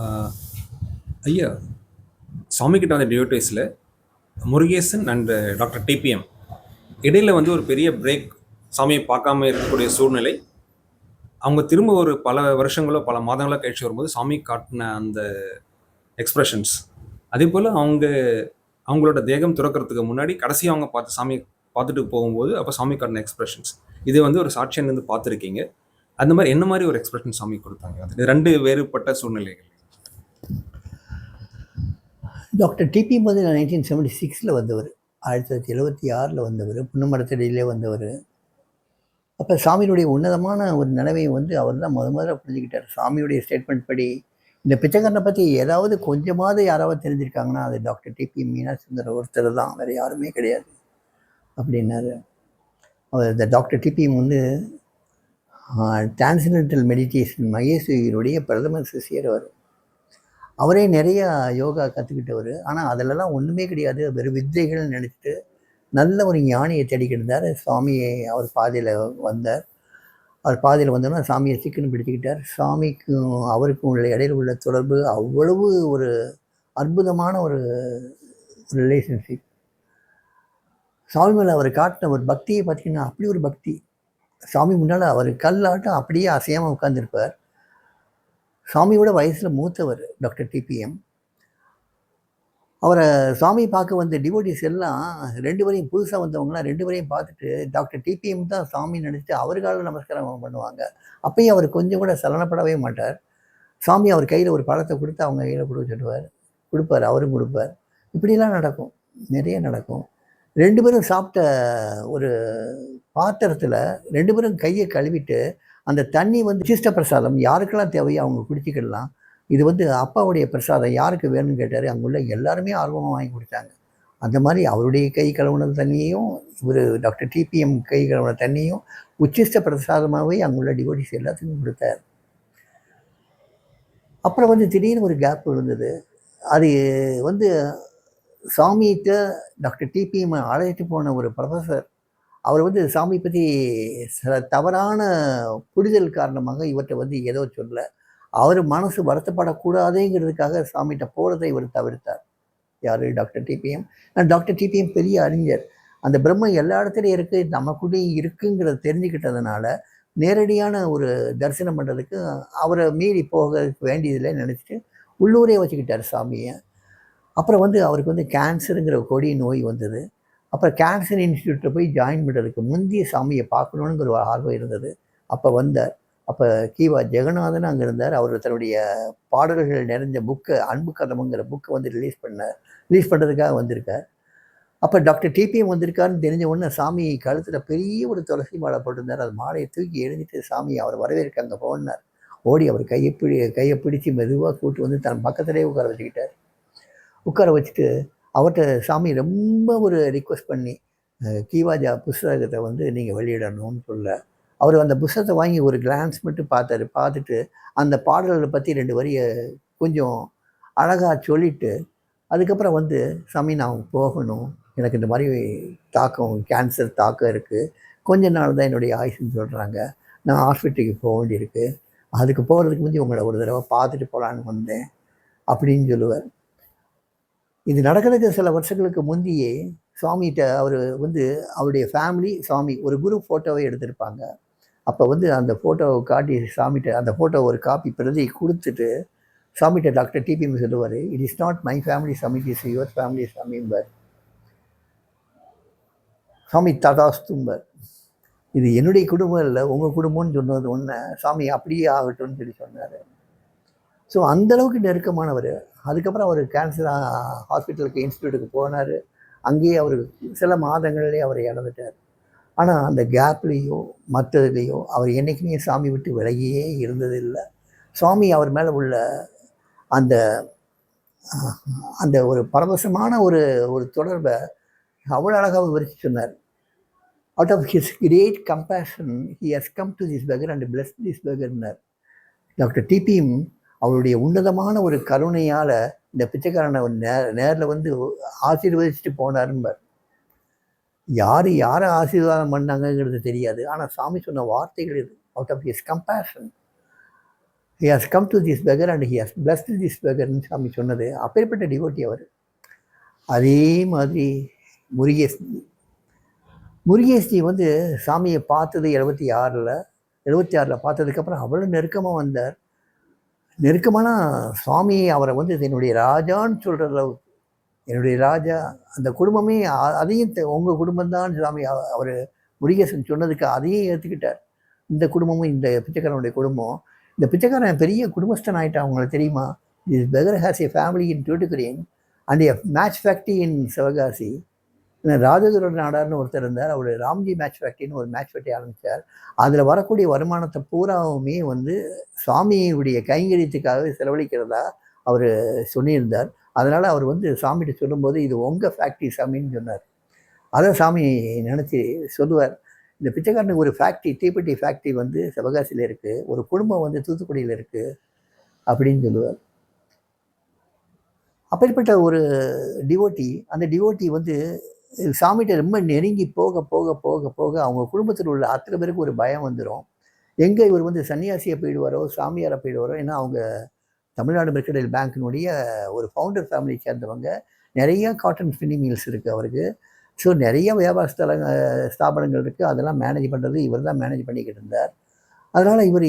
ஆஹ் ஐயா, சாமி கிட்ட வந்த டியூட்டிஸில் முருகேசன் அண்ட் டாக்டர் டிபிஎம் இடையில வந்து ஒரு பெரிய பிரேக். சாமியை பார்க்காம இருக்கக்கூடிய சூழ்நிலை. அவங்க திரும்ப ஒரு பல வருஷங்களோ பல மாதங்களோ கழிச்சு வரும்போது சாமி காட்டின அந்த எக்ஸ்பிரஷன்ஸ், அதே போல் அவங்களோட தேகம் துறக்கிறதுக்கு முன்னாடி கடைசி அவங்க பார்த்து சாமி பார்த்துட்டு போகும்போது அப்போ சாமி காட்டின எக்ஸ்பிரஷன்ஸ், இது வந்து ஒரு சாட்சியம் வந்து பார்த்துருக்கீங்க. அந்த மாதிரி என்ன மாதிரி ஒரு எக்ஸ்பிரஷன் சாமி கொடுத்தாங்க? அது ரெண்டு வேறுபட்ட சூழ்நிலைகள். டாக்டர் டிபிஎம் வந்து 1976 வந்தவர், 1976 வந்தவர், புன்னமரத்தடியிலே வந்தவர். அப்போ சாமியினுடைய உன்னதமான ஒரு நிலைமையை வந்து அவர் தான் முதல்ல புரிஞ்சுக்கிட்டார். சாமியுடைய ஸ்டேட்மெண்ட் படி இந்த பிச்சைக்காரனை பற்றி ஏதாவது கொஞ்சமாவது யாராவது தெரிஞ்சிருக்காங்கன்னா அது டாக்டர் டிபிஎம் மீனாட்சி சுந்தர் ஒருத்தர் தான், வேறு யாருமே கிடையாது அப்படின்னாரு. அவர் இந்த டாக்டர் டிபிஎம் வந்து டிரான்சென்டென்டல் மெடிடேஷன் மகேஸ்வரியுடைய பிரதமர் சிஷியர். அவரே நிறைய யோகா கற்றுக்கிட்டவர். ஆனால் அதிலெல்லாம் ஒன்றுமே கிடையாது, வெறும் வித்தைகள்னு நினச்சிட்டு நல்ல ஒரு ஞானியை தேடிக்கிட்டு இருந்தார். சாமியை அவர் பாதையில் வந்தார். அவர் பாதையில் வந்தோன்னா சாமியை சிக்கன்னு பிடிச்சிக்கிட்டார். சாமிக்கும் அவருக்கும் உள்ள இடையில உள்ள தொடர்பு அவ்வளவு ஒரு அற்புதமான ஒரு ரிலேஷன்ஷிப். சாமி மேலே அவர் காட்டின ஒரு பக்தியை பார்த்திங்கன்னா அப்படி ஒரு பக்தி. சாமி முன்னால் அவர் கல்லாட்டம் அப்படியே அசையாமல் உட்கார்ந்துருப்பார். சாமியோட வயசில் மூத்தவர் டாக்டர் டிபிஎம். அவரை சாமி பார்க்க வந்த டிவோட்டிஸ் எல்லாம் ரெண்டு பேரையும் புதுசாக வந்தவங்களாம் ரெண்டு பேரையும் பார்த்துட்டு டாக்டர் டிபிஎம் தான் சாமி நினச்சிட்டு அவருக்காக நமஸ்காரம் பண்ணுவாங்க. அப்பயும் அவர் கொஞ்சம் கூட சலனப்படவே மாட்டார். சாமி அவர் கையில் ஒரு பழத்தை கொடுத்து அவங்க கையில் கொடுக்க சொல்லுவார், கொடுப்பார், அவரும் கொடுப்பார். இப்படிலாம் நடக்கும், நிறைய நடக்கும். ரெண்டு பேரும் சாப்பிட்ட ஒரு பாத்திரத்தில் ரெண்டு பேரும் கையை கழுவிட்டு அந்த தண்ணி வந்து சிஷ்ட பிரசாதம் யாருக்கெல்லாம் தேவையோ அவங்க குடிச்சிக்கிடலாம். இது வந்து அப்பாவுடைய பிரசாதம் யாருக்கு வேணும்னு கேட்டார். அங்குள்ள எல்லாருமே ஆர்வமாக வாங்கி கொடுத்தாங்க. அந்த மாதிரி அவருடைய கை கழுவுன தண்ணியையும் இவர் டாக்டர் டிபிஎம் கை கழுவுன தண்ணியும் உச்சிஷ்ட பிரசாதமாகவே அங்குள்ள டிவோட்டிஸ் எல்லாத்துக்கும் கொடுத்தார். அப்புறம் வந்து திடீர்னு ஒரு கேப் விழுந்தது. அது வந்து சாமிகிட்ட டாக்டர் டிபிஎம் அழைச்சிட்டு போன ஒரு ப்ரொஃபஸர், அவர் வந்து சாமி பற்றி சில தவறான புரிதல் காரணமாக இவர்கிட்ட வந்து ஏதோ சொல்ல, அவர் மனசு வருத்தப்படக்கூடாதுங்கிறதுக்காக சாமிகிட்ட போகிறதை இவர் தவிர்த்தார். யார்? Doctor dBm. டாக்டர் டிபிஎம் பெரிய அறிஞர். அந்த பிரம்மம் எல்லா இடத்துலையும் இருக்குது, நமக்குள்ளேயும் இருக்குங்கிறத தெரிஞ்சுக்கிட்டதுனால நேரடியான ஒரு தரிசனம் பண்ணுறதுக்கு அவரை மீறி போக வேண்டியதில்லை நினச்சிட்டு உள்ளூரே வச்சுக்கிட்டார் சாமியை. அப்புறம் வந்து அவருக்கு வந்து கேன்சருங்கிற கொடிய நோய் வந்தது. அப்புறம் கேன்சர் இன்ஸ்டியூட்டில் போய் ஜாயின் பண்ணுறதுக்கு முந்தைய சாமியை பார்க்கணுங்கிற ஒரு ஆர்வம் இருந்தது. அப்போ வந்தார். அப்போ கீவா ஜெகநாதன் அங்கே இருந்தார். அவர் தன்னுடைய பாடல்கள் நிறைஞ்ச புக்கு அன்பு கதமுங்கிற புக்கை வந்து ரிலீஸ் பண்ணுறதுக்காக வந்திருக்கார். அப்போ டாக்டர் டிபிஎம் வந்திருக்காருன்னு தெரிஞ்ச உடனே சாமி கழுத்தில் பெரிய ஒரு துளசி மாலை போட்டிருந்தார். அது மாலையை தூக்கி எழுதிட்டு சாமி அவர் வரவேற்க அங்கே போனார். ஓடி அவர் கையை பிடிச்சி மெதுவாக கூட்டு வந்து தன் பக்கத்திலே உட்கார வச்சுட்டு அவர்கிட்ட சாமி ரொம்ப ஒரு ரிக்வெஸ்ட் பண்ணி கீவாஜா புஸ்தகத்தை வந்து நீங்கள் வெளியிடணும்னு சொல்ல, அவர் அந்த புஸ்தகத்தை வாங்கி ஒரு கிளான்ஸ் மட்டும் பார்த்தாரு. பார்த்துட்டு அந்த பாடல்களை பற்றி ரெண்டு வரியை கொஞ்சம் அழகாக சொல்லிவிட்டு அதுக்கப்புறம் வந்து சாமி நான் போகணும், எனக்கு இந்த மாதிரி கேன்சர் தாக்கம் இருக்குது, கொஞ்ச நாள் தான் என்னுடைய ஆயுசுன்னு சொல்கிறாங்க, நான் ஹாஸ்பிட்டலுக்கு போக வேண்டியிருக்கு, அதுக்கு போகிறதுக்கு முந்தைய உங்களை ஒரு தடவை பார்த்துட்டு போகலான்னு வந்தேன் அப்படின்னு சொல்லுவார். இது நடக்கிறதுக்கு சில வருஷங்களுக்கு முந்தையே சுவாமிகிட்ட அவர் வந்து அவருடைய ஃபேமிலி சாமி ஒரு குரூப் ஃபோட்டோவை எடுத்திருப்பாங்க. அப்போ வந்து அந்த ஃபோட்டோவை காட்டி சாமிகிட்ட அந்த ஃபோட்டோ ஒரு காப்பி பிரதி கொடுத்துட்டு சாமிகிட்ட டாக்டர் டிபிஎம் சொல்லுவார், it is not my family சாமி, இட் இஸ் யுவர் ஃபேமிலி சாமிம்பார். சாமி ததாஸ்தும்பார். இது என்னுடைய குடும்பம் இல்லை உங்கள் குடும்பம்னு சொன்னது ஒன்று, சாமி அப்படியே ஆகட்டும்னு சொல்லி சொன்னார். ஸோ அந்தளவுக்கு நெருக்கமானவர். அதுக்கப்புறம் அவர் கேன்சர் ஹாஸ்பிட்டலுக்கு இன்ஸ்டியூட்டுக்கு போனார். அங்கேயே அவர் சில மாதங்கள்லேயே அவர் இறந்துட்டார். ஆனால் அந்த கேப்லேயோ மற்றதுலேயோ அவர் என்றைக்குமே சாமி விட்டு விலகியே இருந்ததில்லை. சுவாமி அவர் மேலே உள்ள அந்த அந்த ஒரு பரவசமான ஒரு தொடர்பை அவ்வளோ அழகாக விவரித்து சொன்னார். Out of his great compassion he has come to this beggar and bless this பெகர்னார். டாக்டர் டிபிஎம் அவருடைய உன்னதமான ஒரு கருணையால் இந்த பிச்சைக்காரனை நேரில் வந்து ஆசீர்வதிச்சுட்டு போனாருன்பார். யாரை ஆசீர்வாதம் பண்ணாங்கங்கிறது தெரியாது, ஆனால் சாமி சொன்ன வார்த்தைகள் இது. Out of his compassion he has come to this beggar and he has blessed this பெகர்னு சாமி சொன்னது. அப்பேற்பட்ட டிவோட்டி அவர். அதே மாதிரி முருகேஸ்ஜி வந்து சாமியை பார்த்தது 76ல் பார்த்ததுக்கப்புறம் அவ்வளோ நெருக்கமாக வந்தார். நெருக்கமான சுவாமி அவரை வந்து என்னுடைய ராஜான்னு சொல்கிற அளவுக்கு, என்னுடைய ராஜா, அந்த குடும்பமே அதையும் உங்கள் குடும்பம்தான் சாமி அவர் முருகேசன் சொன்னதுக்கு அதையும் ஏற்றுக்கிட்டார். இந்த குடும்பமும், இந்த பிச்சைக்காரனுடைய குடும்பம், இந்த பிச்சைக்காரன் பெரிய குடும்பஸ்தன் ஆகிட்டான். அவங்களுக்கு தெரியுமா? This beggar has a family in Tuticorin and a match factory in Sivakasi. Rajadurai நாடார்னு ஒருத்தர் இருந்தார். அவர் ராம்ஜி மேட்ச் ஃபேக்ட்ரின்னு ஒரு மேட்ச் ஃபேக்ட்ரி ஆரம்பித்தார். அதில் வரக்கூடிய வருமானத்தை பூராவுமே வந்து சுவாமியுடைய கைங்கரியத்துக்காகவே செலவழிக்கிறதா அவர் சொல்லியிருந்தார். அதனால் அவர் வந்து சாமிகிட்ட சொல்லும்போது இது உங்கள் ஃபேக்ட்ரி சாமின்னு சொன்னார். அதை சாமி நினச்சி சொல்லுவார், இந்த பிச்சைக்காரனுக்கு ஒரு ஃபேக்ட்ரி, தீப்பெட்டி ஃபேக்ட்ரி வந்து சிவகாசியில் இருக்குது, ஒரு குடும்பம் வந்து தூத்துக்குடியில் இருக்குது அப்படின்னு சொல்லுவார். அப்பேற்பட்ட ஒரு டிவோட்டி, அந்த டிவோட்டி வந்து சாமிகிட்ட ரொம்ப நெருங்கி போக போக போக போக அவங்க குடும்பத்தில் உள்ள அத்தனை பேருக்கு ஒரு பயம் வந்துடும். எங்கே இவர் வந்து சன்னியாசியை போயிடுவாரோ, சாமியாரை போயிடுவாரோ. ஏன்னா அவங்க தமிழ்நாடு மெர்கடைல் பேங்க்கினுடைய ஒரு ஃபவுண்டர் ஃபேமிலியை சேர்ந்தவங்க. நிறையா காட்டன் ஸ்பின்னிங் மில்ஸ் இருக்குது அவருக்கு. ஸோ நிறைய வியாபார ஸ்தாபனங்கள் இருக்குது. அதெல்லாம் மேனேஜ் பண்ணுறது இவர் தான் மேனேஜ் பண்ணிக்கிட்டு இருந்தார். அதனால் இவர்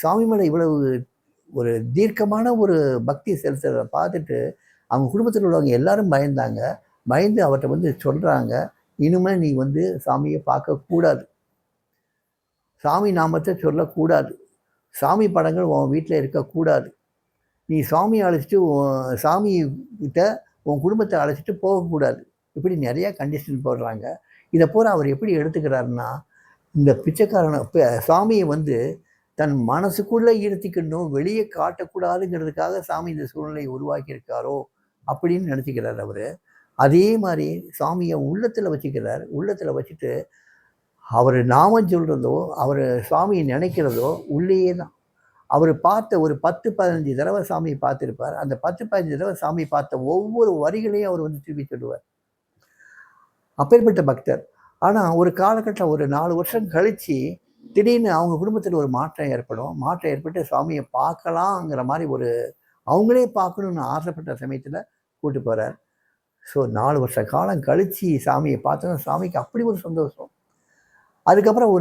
சாமி மேலே இவ்வளவு ஒரு தீர்க்கமான ஒரு பக்தி செலுத்துறதை பார்த்துட்டு அவங்க குடும்பத்தில் உள்ளவங்க எல்லாரும் பயந்தாங்க. பயந்து அவர்கிட்ட வந்து சொல்கிறாங்க, இனிமேல் நீ வந்து சாமியை பார்க்கக்கூடாது, சாமி நாமத்தை சொல்லக்கூடாது, சாமி படங்கள் உன் வீட்டில் இருக்கக்கூடாது, நீ சாமியை அழைச்சிட்டு சாமிகிட்ட உன் குடும்பத்தை அழைச்சிட்டு போகக்கூடாது. இப்படி நிறையா கண்டிஷன் போடுறாங்க. இதை பூரா அவர் எப்படி எடுத்துக்கிறாருன்னா, இந்த பிச்சைக்காரனை சாமியை வந்து தன் மனசுக்குள்ளே இருத்திக்கணும், வெளியே காட்டக்கூடாதுங்கிறதுக்காக சாமி இந்த சூழ்நிலையை உருவாக்கியிருக்காரோ அப்படின்னு நினச்சிக்கிறார் அவர். அதே மாதிரி சாமியை உள்ளத்தில் வச்சுக்கிறார். உள்ளத்தில் வச்சுட்டு அவர் நாமம் சொல்கிறதோ, அவர் சாமியை நினைக்கிறதோ உள்ளேயே தான். அவர் பார்த்த ஒரு 10-15 தடவை சாமியை பார்த்துருப்பார். அந்த 10-15 தடவை சாமி பார்த்த ஒவ்வொரு வரிகளையும் அவர் வந்து திருப்பி சொல்லுவார். அப்பேற்பட்ட பக்தர். ஆனால் ஒரு காலகட்டம், ஒரு 4 வருஷம் கழித்து திடீர்னு அவங்க குடும்பத்தில் ஒரு மாற்றம் ஏற்படும். மாற்றம் ஏற்பட்டு சாமியை பார்க்கலாங்கிற மாதிரி ஒரு அவங்களே பார்க்கணுன்னு ஆசைப்பட்ட சமயத்தில் கூட்டு போகிறார். ஸோ 4 வருஷ காலம் கழித்து சாமியை பார்த்தோன்னா சாமிக்கு அப்படி ஒரு சந்தோஷம். அதுக்கப்புறம்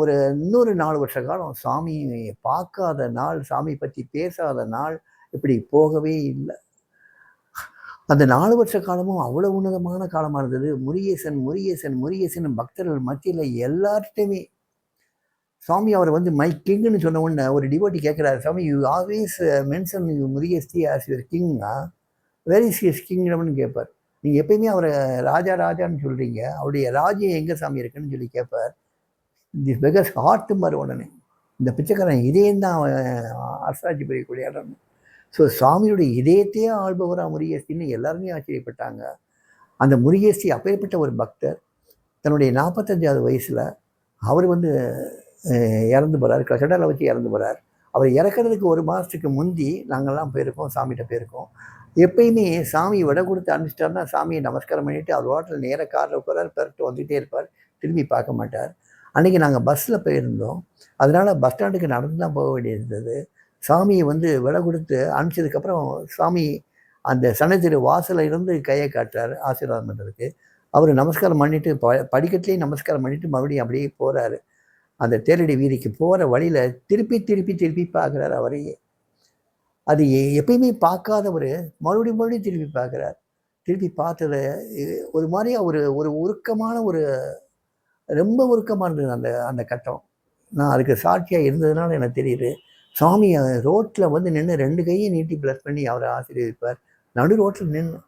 ஒரு இன்னொரு 4 வருஷ காலம் சாமியை பார்க்காத நாள், சாமி பற்றி பேசாத நாள் இப்படி போகவே இல்லை. அந்த 4 வருஷ காலமும் அவ்வளோ உன்னதமான காலமாக இருந்தது. முருகேசன் முருகேசன் முருகேசன் பக்தர்கள் மத்தியில் எல்லார்ட்டையுமே சாமி அவரை வந்து மை கிங்னு சொன்ன உடனே ஒரு டிவோட்டி கேட்குறாரு, Swami you always mention you முருகேஸ்டி ஆஸ் யுவர் கிங்னா, வேர் இஸ் ஹிஸ் கிங்டம்னு கேட்பார். நீங்கள் எப்பயுமே அவரை ராஜா ராஜான்னு சொல்கிறீங்க, அவருடைய ராஜ்யம் எங்கே சாமி இருக்குன்னு சொல்லி கேட்பார். தி பெகர்ஸ் ஹார்ட்டுமார் உடனே இந்த பிச்சைக்காரன் இதயம்தான் அவன் அரசாட்சி பெரியக்கூடிய இடம். ஸோ சாமியுடைய இதயத்தையே ஆள்பவராக முருகேஸ்தின்னு எல்லாருமே ஆச்சரியப்பட்டாங்க. அந்த முருகேஸ்தி அப்பேற்பட்ட ஒரு பக்தர் தன்னுடைய 45வது வயசில் அவர் வந்து இறந்து போகிறார். கட்டடாவில் வச்சு இறந்து போகிறார். அவர் இறக்கிறதுக்கு 1 மாதத்துக்கு முந்தி நாங்கள்லாம் போயிருக்கோம், சாமிகிட்ட போயிருக்கோம். எப்பயுமே சாமி விட கொடுத்து அனுப்பிச்சிட்டாருன்னா சாமியை நமஸ்காரம் பண்ணிவிட்டு அவர் ஹோட்டலில் நேராக காரில் உட்காரார், பெருட்டு வந்துகிட்டே இருப்பார், திரும்பி பார்க்க மாட்டார். அன்றைக்கி நாங்கள் பஸ்ஸில் போயிருந்தோம். அதனால் பஸ் ஸ்டாண்டுக்கு நடந்து தான் போக வேண்டியிருந்தது. சாமியை வந்து விட கொடுத்து அனுப்பிச்சதுக்கப்புறம் சாமி அந்த சன்னதிரு வாசலில் இருந்து கையை காட்டுறாரு ஆசீர்வாதம் பண்ணுறதுக்கு. அவர் நமஸ்காரம் பண்ணிவிட்டு படிக்கட்டிலேயே நமஸ்காரம் பண்ணிவிட்டு மறுபடியும் அப்படியே போகிறாரு. அந்த தேரடி வீதிக்கு போகிற வழியில் திருப்பி திருப்பி திருப்பி பார்க்குறாரு அவரையே. அது எப்பயுமே பார்க்காதவர் மறுபடியும் திருப்பி பார்க்குறார். திருப்பி பார்த்ததை ஒரு மாதிரியா ஒரு உருக்கமான ரொம்ப உருக்கமாக இருந்தது அந்த அந்த கட்டம். நான் அதுக்கு சாட்சியாக இருந்ததுனால எனக்கு தெரியுது. சாமி ரோட்டில் வந்து நின்று 2 கையும் நீட்டி ப்ளஸ் பண்ணி அவரை ஆசீர்வதிப்பார். நடு ரோட்டில் நின்று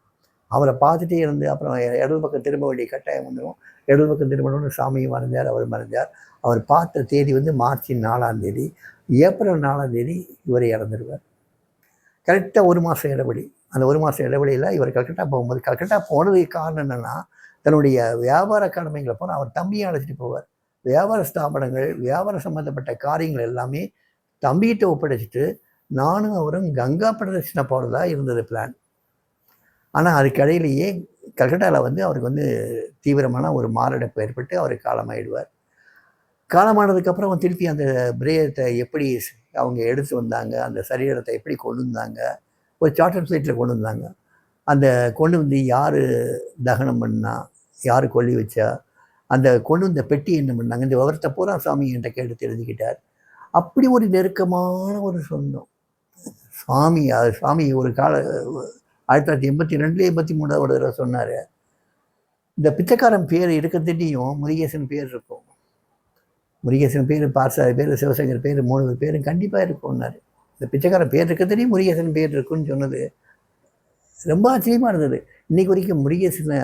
அவரை பார்த்துட்டே இருந்து அப்புறம் இடது பக்கம் திரும்ப வேண்டிய கட்டாயம் வந்துடும். இடது பக்கம் திரும்பணும்னு சாமியும் மறைஞ்சார், அவர் மறைஞ்சார். அவர் பார்த்த தேதி வந்து மார்ச் 4ஆம் தேதி. ஏப்ரல் 4ஆம் தேதி இவர் இறந்துடுவார். கரெக்டாக 1 மாதம் இடைவெளி. அந்த 1 மாதம் இடைவெளியில் இவர் கல்கட்டா போகும்போது, கல்கட்டா போனதுக்கு காரணம் என்னென்னா தன்னுடைய வியாபார கடமைகளை போனால் அவர் தம்பியை அழைச்சிட்டு போவார். வியாபார ஸ்தாபனங்கள், வியாபார சம்மந்தப்பட்ட காரியங்கள் எல்லாமே தம்பிகிட்ட ஒப்படைச்சிட்டு நானும் அவரும் கங்கா பிரதட்சணை போகிறதா இருந்தது பிளான். ஆனால் அதுக்கு இடையிலேயே கல்கட்டாவில் வந்து அவருக்கு வந்து தீவிரமான ஒரு மாரடைப்பு ஏற்பட்டு அவர் காலமாயிடுவார். காலமானதுக்கப்புறம் திருப்பி அந்த பிரேயத்தை எப்படி அவங்க எடுத்து வந்தாங்க, அந்த சரீரத்தை எப்படி கொண்டு வந்தாங்க, ஒரு சார்ட்டர் ஃப்ளைட்டில் கொண்டு வந்தாங்க. அந்த கொண்டு வந்து யார் தகனம் பண்ணா, யார் கொல்லி வச்சா, அந்த கொண்டு வந்த பெட்டி என்ன பண்ணாங்க, இந்த விவரத்தை பூரா சாமி என்கிட்ட கேட்டு தெரிஞ்சுக்கிட்டார். அப்படி ஒரு நெருக்கமான ஒரு சொந்தம் சாமி ஒரு கால 1982 83 ஒரு தடவை சொன்னார், இந்த பிச்சைக்காரன் பேர் இருக்கிறதுட்டையும் முருகேசன் பேர் இருக்கும். முருகேசன் பேர், பார்சாதி பேர், சிவசங்கர் பேர், 3 பேரும் கண்டிப்பாக இருக்கும்னாரு. இந்த பிச்சைக்காரன் பேர் இருக்கிறதுட்டையும் முருகேசன் பேர் இருக்குன்னு சொன்னது ரொம்ப ஆச்சரியமாக இருந்தது. இன்றைக்கு வரைக்கும் முருகேசனை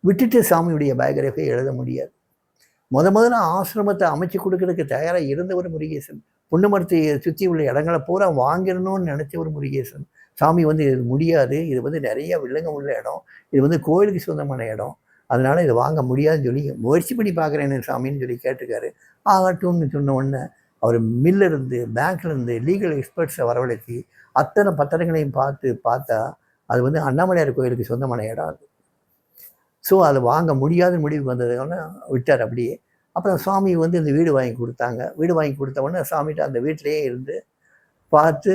விட்டுட்டு சாமியுடைய பயோகிராஃபியை எழுத முடியாது. முதல்ல ஆசிரமத்தை அமைச்சு கொடுக்கறதுக்கு தயாராக இருந்தவர் முருகேசன். புன்னமரத்தை சுற்றி உள்ள இடங்களை பூரா வாங்கிடணும்னு நினச்ச ஒரு முருகேசன். சாமி வந்து இது முடியாது, இது நிறைய வில்லங்கம் உள்ள இடம், இது கோயிலுக்கு சொந்தமான இடம், அதனால் இதை வாங்க முடியாதுன்னு சொல்லி முயற்சி பண்ணி பார்க்குறேன்னு சாமின்னு சொல்லி கேட்டிருக்காரு. ஆகட்டும்னு சொன்ன உடனே அவர் மில்லிருந்து, பேங்க்லேருந்து, லீகல் எக்ஸ்பர்ட்ஸை வரவழைச்சி அத்தனை பத்திரங்களையும் பார்த்தா அது அண்ணாமலையார் கோயிலுக்கு சொந்தமான இடம் அது. ஸோ அதை வாங்க முடியாதுன்னு முடிவுக்கு வந்ததுனால விட்டார் அப்படியே. அப்புறம் சாமி இந்த வீடு வாங்கி கொடுத்தாங்க. வீடு வாங்கி கொடுத்த உடனே சாமிகிட்ட அந்த வீட்டிலையே இருந்து பார்த்து,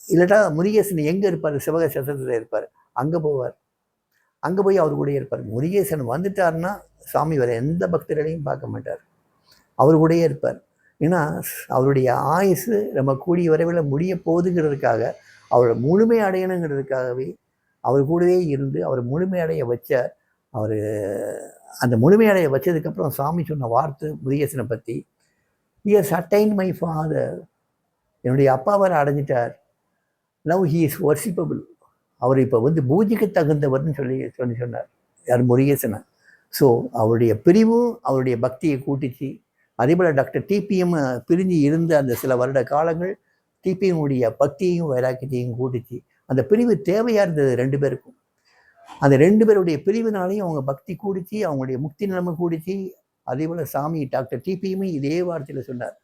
இல்லாட்டா முருகேசன் எங்கே இருப்பார், சிவக சத்திரத்தில் இருப்பார், அங்கே போவார். அங்கே போய் அவர் கூடயே இருப்பார். முருகேசன் வந்துட்டார்னா சாமி வேறு எந்த பக்தர்களையும் பார்க்க மாட்டார், அவர் கூடயே இருப்பார். ஏன்னா அவருடைய ஆயுசு நம்ம கூடிய விரைவில் முடிய போகுதுங்கிறதுக்காக, அவரை முழுமை அடையணுங்கிறதுக்காகவே அவர் கூடவே இருந்து அவர் முழுமையடைய வச்சார். அவர் அந்த முழுமையடைய வச்சதுக்கப்புறம் சாமி சொன்ன வார்த்தை முருகேசனை பற்றி, "He has attained my father." என்னுடைய அப்பா அவர் அடைஞ்சிட்டார். "Now he is worshipable." அவர் இப்போ பூஜைக்கு தகுந்தவர்னு சொன்னார். யார்? முருகேசனை. ஸோ அவருடைய பிரிவும் அவருடைய பக்தியை கூட்டிச்சு. அதே போல் டாக்டர் டிபிஎம் பிரிஞ்சு இருந்த அந்த சில வருட காலங்கள் டிபிஎம்முடைய பக்தியையும் வைராக்கியத்தையும் கூட்டிச்சு. அந்த பிரிவு தேவையாக இருந்தது 2 பேருக்கும். அந்த 2 பேருடைய பிரிவினாலையும் அவங்க பக்தி கூடிச்சு, அவங்களுடைய முக்தி நிலைமை கூடிச்சு. அதே போல் சாமி டாக்டர் டிபிஎம்மும் இதே வார்த்தையில் சொன்னார்,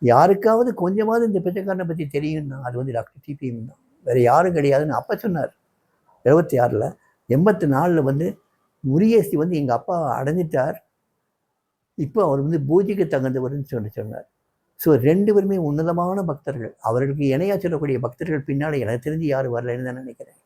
யாருக்காவது கொஞ்சமாவது இந்த பிச்சைக்காரனை பற்றி தெரியும்னா அது டாக்டர் டிபிஎம் தான், வேறு யாரும் கிடையாதுன்னு அப்போ சொன்னார். 76ல் 84ல் முருகேசி எங்கள் அப்பா அடைஞ்சிட்டார், இப்போ அவர் பூஜைக்கு தகுந்தவர்னு சொன்னார். ஸோ 2 பேருமே உன்னதமான பக்தர்கள். அவர்களுக்கு இணையாக சொல்லக்கூடிய பக்தர்கள் பின்னால் எனக்கு தெரிஞ்சு யாரும் வரலைன்னு தான் நினைக்கிறேன்.